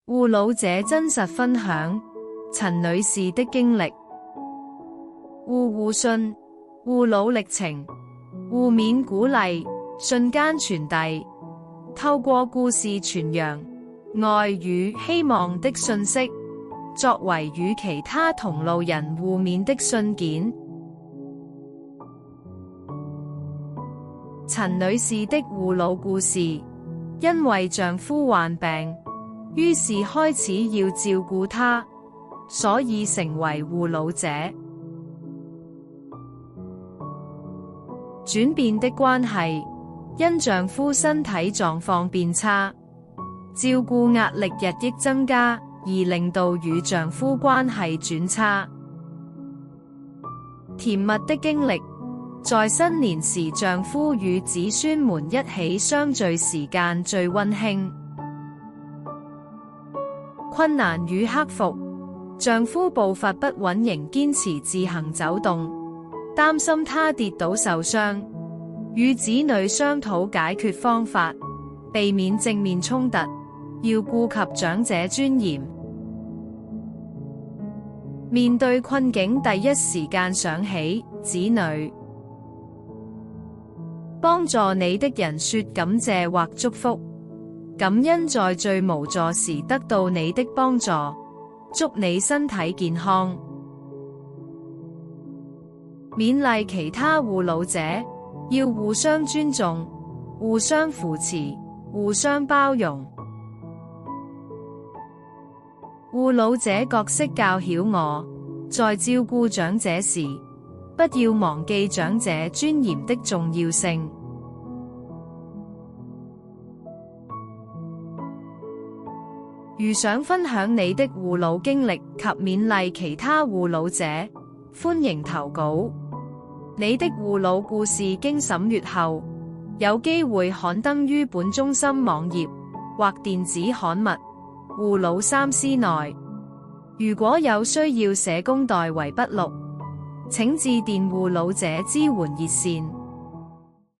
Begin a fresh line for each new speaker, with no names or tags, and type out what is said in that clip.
護老者真實分享，陳女士的經歷。護信、護老歷程、互勉鼓勵，瞬間傳遞，透過故事傳揚愛與希望的訊息，作為與其他同路人互勉的信件。陳女士的護老故事，因為丈夫患病，於是開始要照顧他，所以成為護老者。轉變的關係，因丈夫身體狀況變差，照顧壓力日益增加，而令到與丈夫關係轉差。甜蜜的經歷，在新年時丈夫與子孫們一起相聚時間最溫馨。困難與克服，丈夫步伐不穩，仍堅持自行走動，擔心他跌倒受傷，與子女商討解決方法，避免正面衝突，要顧及長者尊嚴。面對困境，第一時間想起子女。幫助你的人說感謝或祝福，感恩在最無助時得到你的幫助，祝你身體健康。勉勵其他護老者，要互相尊重，互相扶持，互相包容。護老者角色教曉我，在照顧長者時，不要忘記長者尊嚴的重要性。如想分享你的護老經歷及勉勵其他護老者，歡迎投稿。你的護老故事經審閱後，有機會刊登於本中心網頁或電子刊物《護老三思》內。如果有需要社工代為筆錄，請致電護老者支援熱線